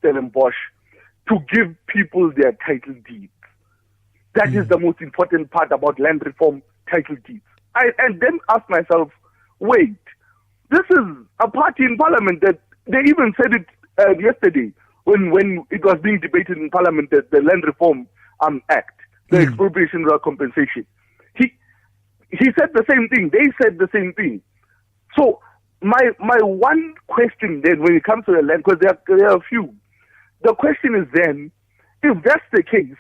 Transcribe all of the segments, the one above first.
Stellenbosch to give people their title deeds. That is the most important part about land reform, title deeds. And then ask myself, wait, this is a party in parliament that they even said it yesterday when it was being debated in parliament, that the Land Reform Act, the expropriation without compensation. He said the same thing. They said the same thing. So my one question then, when it comes to the land, because there are a few, the question is then, if that's the case,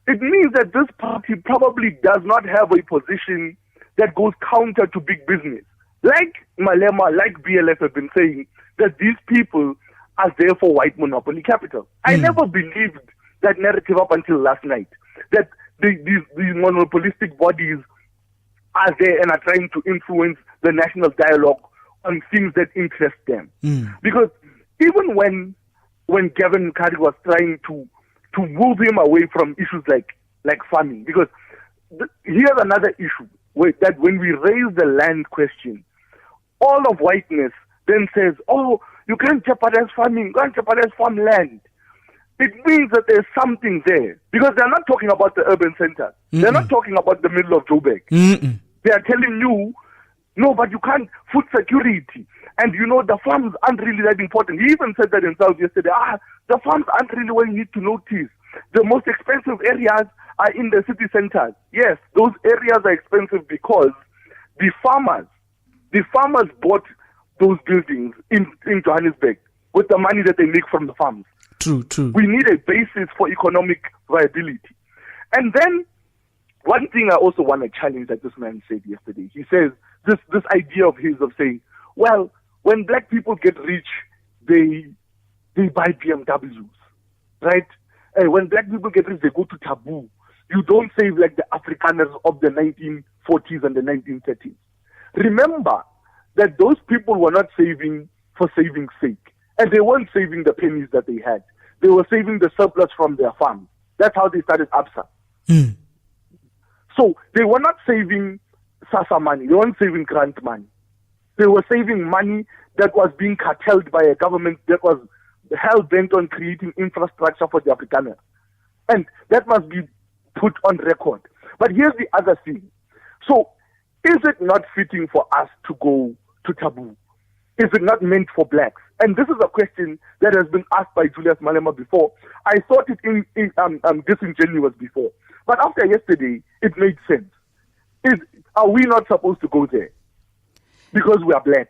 it means that this party probably does not have a position that goes counter to big business. Like Malema, like BLF have been saying, that these people are there for white monopoly capital. I never believed that narrative up until last night, that these monopolistic bodies are there and are trying to influence the national dialogue on things that interest them. Because even when Gavin Mkhari was trying to move him away from issues like farming, because here's another issue, that when we raise the land question, all of whiteness then says, oh, you can't jeopardize farming, you can't jeopardize farmland. It means that there's something there. Because they're not talking about the urban centers. They're not talking about the middle of Joburg. They are telling you, no, but you can't, food security. And the farms aren't really that important. He even said that himself yesterday. The farms aren't really what you need to notice. The most expensive areas are in the city centers. Yes, those areas are expensive because the farmers bought those buildings in Johannesburg with the money that they make from the farms. True. We need a basis for economic viability. And then one thing I also want to challenge that this man said yesterday. He says this idea of his of saying, well, when black people get rich, they buy BMWs, right? When black people get rich, they go to Taboo. You don't save like the Afrikaners of the 1940s and the 1930s. Remember that those people were not saving for saving's sake. And they weren't saving the pennies that they had. They were saving the surplus from their farms. That's how they started ABSA. So they were not saving SASSA money. They weren't saving grant money. They were saving money that was being cartelled by a government that was hell-bent on creating infrastructure for the Afrikaners. And that must be put on record. But here's the other thing. So is it not fitting for us to go to Taboo? Is it not meant for blacks? And this is a question that has been asked by Julius Malema before. I thought it disingenuous before. But after yesterday, it made sense. Are we not supposed to go there? Because we are black.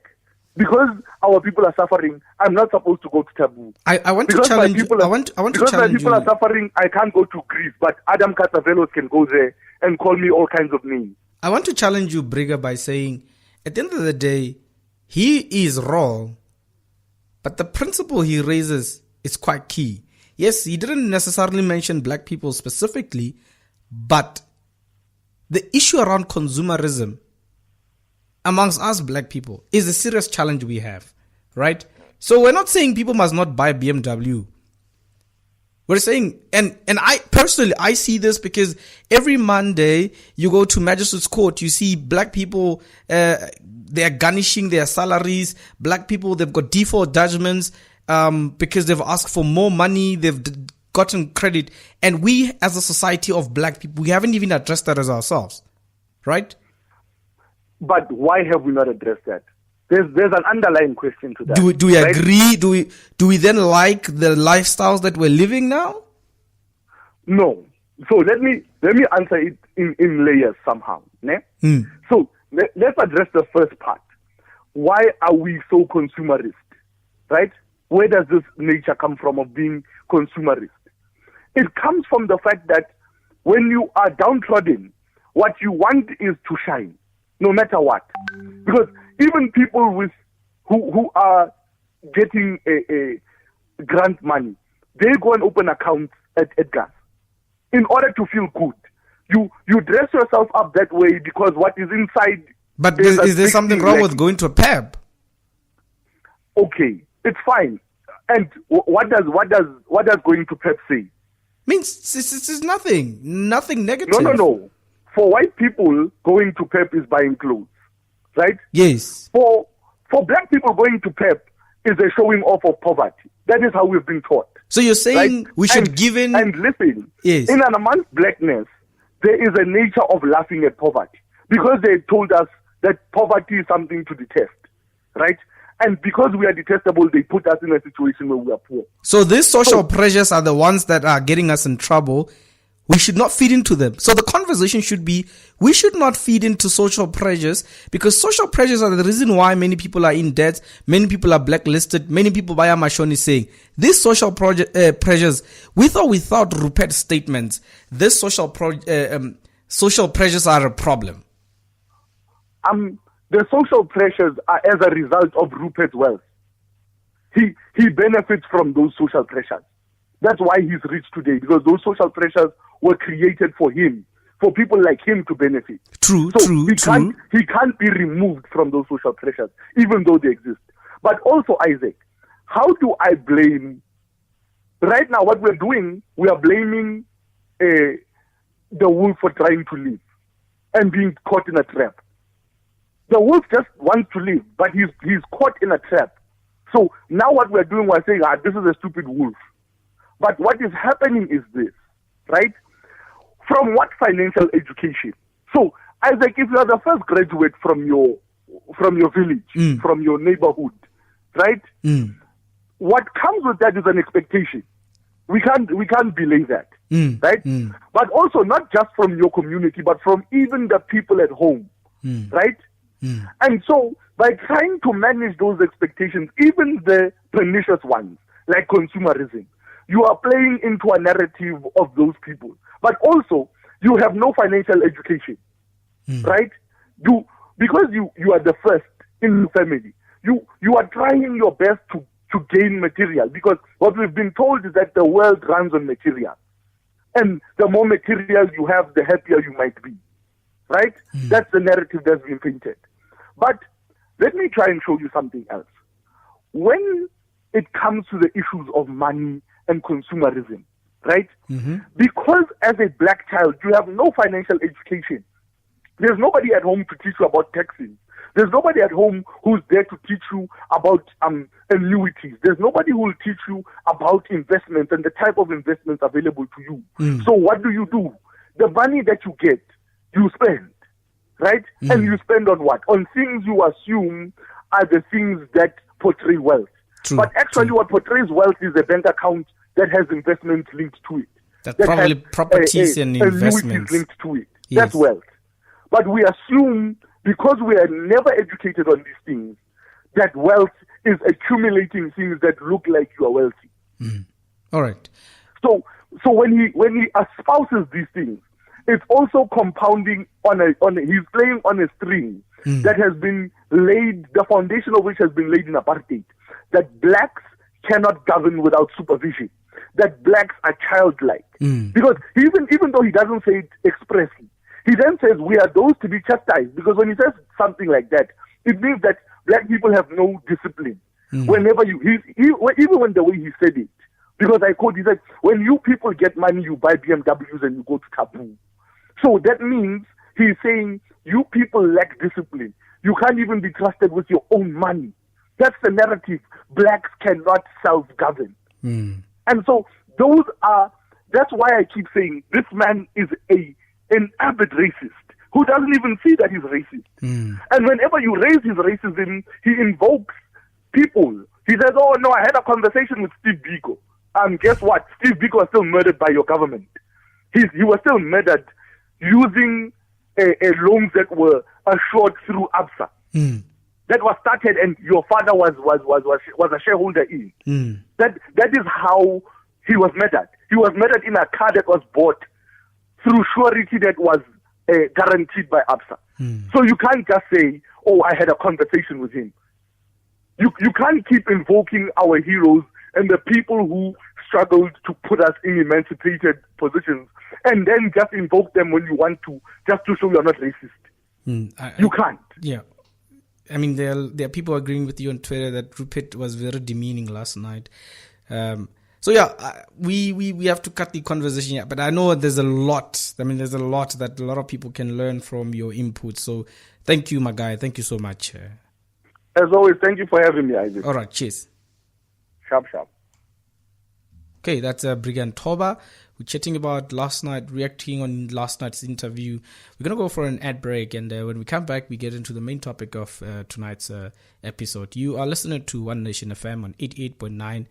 Because our people are suffering, I'm not supposed to go to Taboo. I want to challenge you. I want to challenge you. Because my people are suffering, I can't go to Greece. But Adam Katsavelos can go there and call me all kinds of names. I want to challenge you, Brigger, by saying, at the end of the day, he is wrong, but the principle he raises is quite key. Yes, he didn't necessarily mention black people specifically, but the issue around consumerism amongst us black people is a serious challenge we have, right? So we're not saying people must not buy BMW. We're saying, and I personally, I see this because every Monday you go to Magistrates Court, you see black people, they are garnishing their salaries. Black people, they've got default judgments because they've asked for more money. They've gotten credit. And we, as a society of black people, we haven't even addressed that as ourselves, right? But why have we not addressed that? There's an underlying question to that. Do we right? agree? Do we then like the lifestyles that we're living now? No. So let me answer it in layers somehow. Ne? So let's address the first part. Why are we so consumerist? Right? Where does this nature come from of being consumerist? It comes from the fact that when you are downtrodden, what you want is to shine, no matter what. Because even people who are getting a grant money, they go and open accounts at Edgar's in order to feel good. You dress yourself up that way because what is inside. But is there something wrong with going to a pub? Okay, it's fine. And what does going to pub say? Means it's nothing negative. No. For white people, going to pub is buying clothes, right? Yes. For black people, going to pub is a showing off of poverty. That is how we've been taught. So you're saying we should give in... And listen, yes. in and amongst blackness, there is a nature of laughing at poverty. Because they told us that poverty is something to detest, right? And because we are detestable, they put us in a situation where we are poor. So these social pressures are the ones that are getting us in trouble. We should not feed into them. So the conversation should be, we should not feed into social pressures, because social pressures are the reason why many people are in debt, many people are blacklisted, many people, Baya Mashon is saying, these social pressures, with or without Rupert's statements, these social pressures are a problem. The social pressures are as a result of Rupert's wealth. He benefits from those social pressures. That's why he's rich today, because those social pressures were created for him, for people like him to benefit. True. He can't be removed from those social pressures, even though they exist. But also, Isaac, how do I blame? Right now, what we're doing, we are blaming the wolf for trying to live and being caught in a trap. The wolf just wants to live, but he's caught in a trap. So now what we're doing, we're saying, this is a stupid wolf. But what is happening is this, right? From what financial education? So, Isaac, if you are the first graduate from your village, from your neighborhood, right? What comes with that is an expectation. We can't belay that, right? But also not just from your community, but from even the people at home, right? And so, by trying to manage those expectations, even the pernicious ones, like consumerism, you are playing into a narrative of those people. But also, you have no financial education, right? Because you are the first in the family, you are trying your best to gain material, because what we've been told is that the world runs on material. And the more material you have, the happier you might be, right? That's the narrative that's been painted. But let me try and show you something else. When it comes to the issues of money and consumerism, right? Because as a black child, you have no financial education. There's nobody at home to teach you about taxing. There's nobody at home who's there to teach you about annuities. There's nobody who will teach you about investments and the type of investments available to you. So what do? The money that you get, you spend. Right? And you spend on what? On things you assume are the things that portray wealth. But actually what portrays wealth is a bank account that has investments linked to it. That probably has, properties and investments linked to it. Yes. That's wealth. But we assume, because we are never educated on these things, that wealth is accumulating things that look like you are wealthy. All right. So when he espouses these things, it's also compounding he's playing on a string that has been laid, the foundation of which has been laid in apartheid, that blacks cannot govern without supervision, that blacks are childlike. Because even though he doesn't say it expressly, he then says we are those to be chastised, because when he says something like that, it means that black people have no discipline. Whenever even when the way he said it, because I quote, he said, when you people get money, you buy BMWs and you go to Taboo. So that means he's saying you people lack discipline. You can't even be trusted with your own money. That's the narrative. Blacks cannot self-govern. And so that's why I keep saying this man is an avid racist who doesn't even see that he's racist. And whenever you raise his racism, he invokes people. He says, oh no, I had a conversation with Steve Biko. Guess what? Steve Biko was still murdered by your government. He was still murdered using loans that were assured through ABSA. That was started, and your father was a shareholder in. That is how he was murdered. He was murdered in a car that was bought through surety that was guaranteed by ABSA. So you can't just say, oh, I had a conversation with him. You can't keep invoking our heroes and the people who struggled to put us in emancipated positions, and then just invoke them when you want to, just to show you're not racist. You can't. Yeah. I mean, there are people agreeing with you on Twitter that Rupert was very demeaning last night. So yeah, we have to cut the conversation here, but I know there's a lot. I mean, there's a lot that a lot of people can learn from your input. So thank you, my guy. Thank you so much. As always, thank you for having me, Isaac. All right, cheers. Sharp. Okay, that's Brigand Toba. We're chatting about last night, reacting on last night's interview. We're going to go for an ad break, and when we come back, we get into the main topic of tonight's episode. You are listening to One Nation FM on 88.9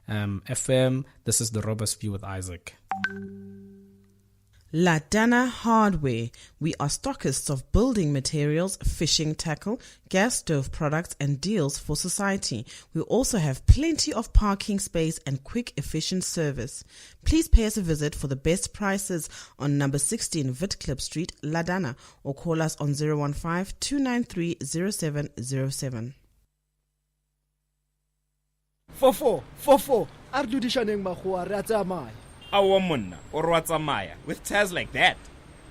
FM. This is the Robust View with Isaac. Ladana Hardware. We are stockists of building materials, fishing tackle, gas stove products, and deals for society. We also have plenty of parking space and quick, efficient service. Please pay us a visit for the best prices on number 16 Witklip Street, Ladana, or call us on 015-293-0707. Fofo, Ardudishaneng Mahua Razamai. Our monna or Watsamaya with tires like that.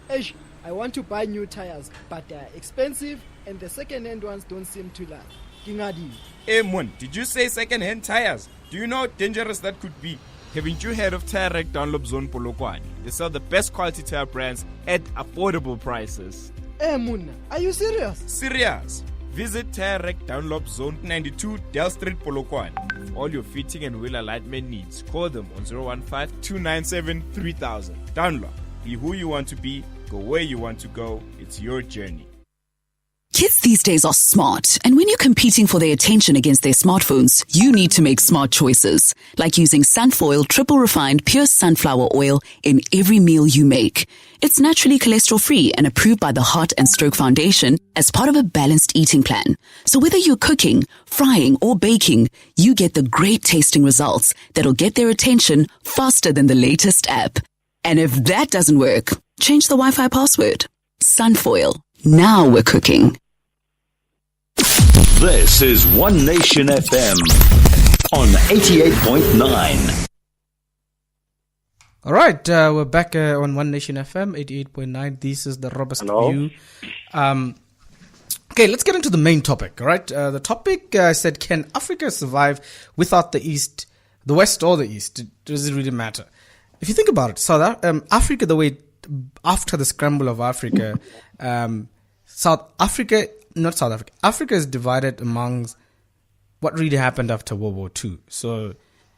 Eish, I want to buy new tires, but they're expensive and the second-hand ones don't seem to last. Kingadi. Hey Mon, did you say second-hand tires? Do you know how dangerous that could be? Haven't you heard of Tire Rack Dunlop Zone Polokwane? They sell the best quality tire brands at affordable prices. Hey Munna, are you serious? Serious. Visit Tire Rack Dunlop Zone 92 Dell Street Polokwane. For all your fitting and wheel alignment needs, call them on 015-297-3000. Dunlop, be who you want to be, go where you want to go. It's your journey. Kids these days are smart, and when you're competing for their attention against their smartphones, you need to make smart choices, like using Sunfoil triple refined pure sunflower oil in every meal you make. It's naturally cholesterol-free and approved by the Heart and Stroke Foundation as part of a balanced eating plan. So whether you're cooking, frying, or baking, you get the great tasting results that'll get their attention faster than the latest app. And if that doesn't work, change the Wi-Fi password. Sunfoil. Now we're cooking. This is One Nation FM on 88.9. All right, we're back on One Nation FM, 88.9. This is the Robust View. Okay, let's get into the main topic, all right? The topic said, can Africa survive without the East, the West or the East? Does it really matter? If you think about it, Africa, the way after the scramble of Africa, Africa is divided amongst what really happened after World War II. So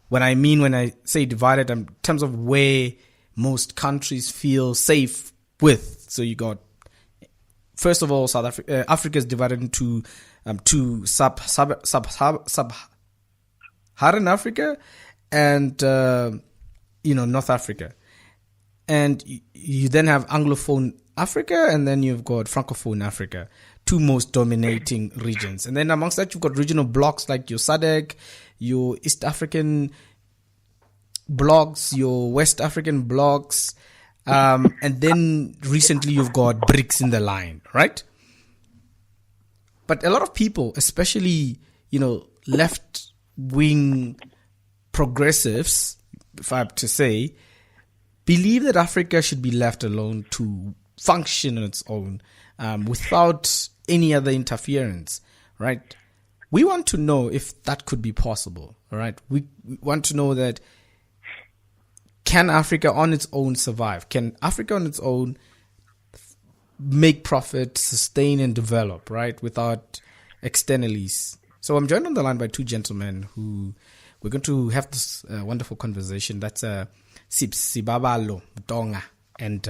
when I say divided, in terms of where most countries feel safe with. So you got, first of all, Africa is divided into sub-Saharan Africa and North Africa. And you then have Anglophone Africa, and then you've got Francophone Africa, two most dominating regions. And then amongst that, you've got regional blocks like your SADC, your East African blocks, your West African blocks, and then recently you've got BRICS in the line, right? But a lot of people, especially, left-wing progressives, if I have to say, believe that Africa should be left alone to function on its own without any other interference, right? We want to know if that could be possible, all right? We want to know that, can Africa on its own survive? Can Africa on its own make profit, sustain, and develop, right, without externalities? So I'm joined on the line by two gentlemen who we're going to have this wonderful conversation. That's Sibabalo Mtonga and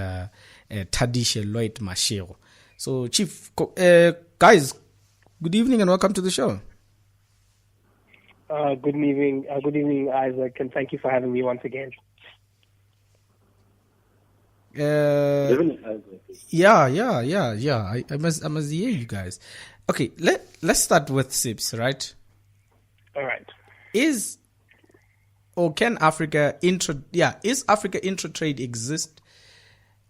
Tadishe Lloyd Mashiro. So, Chief, guys, good evening and welcome to the show. Good evening, Isaac, and thank you for having me once again. Yeah. I must hear you guys. Okay, let's start with Sips, right? All right. Is Africa intra-trade exist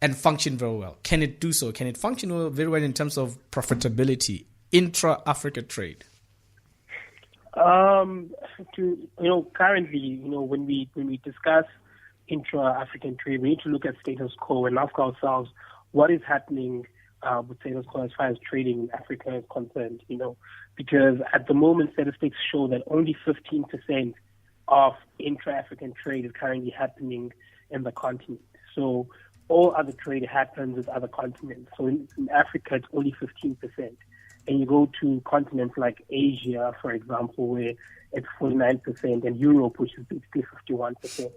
and function very well? Can it do so? Can it function very well in terms of profitability, intra-Africa trade? Currently, when we discuss intra-African trade, we need to look at status quo and ask ourselves what is happening with status quo as far as trading in Africa is concerned. Because at the moment, statistics show that only 15% of intra-African trade is currently happening in the continent. So all other trade happens with other continents. So in Africa, it's only 15%. And you go to continents like Asia, for example, where it's 49%, and Europe, which is basically 51%.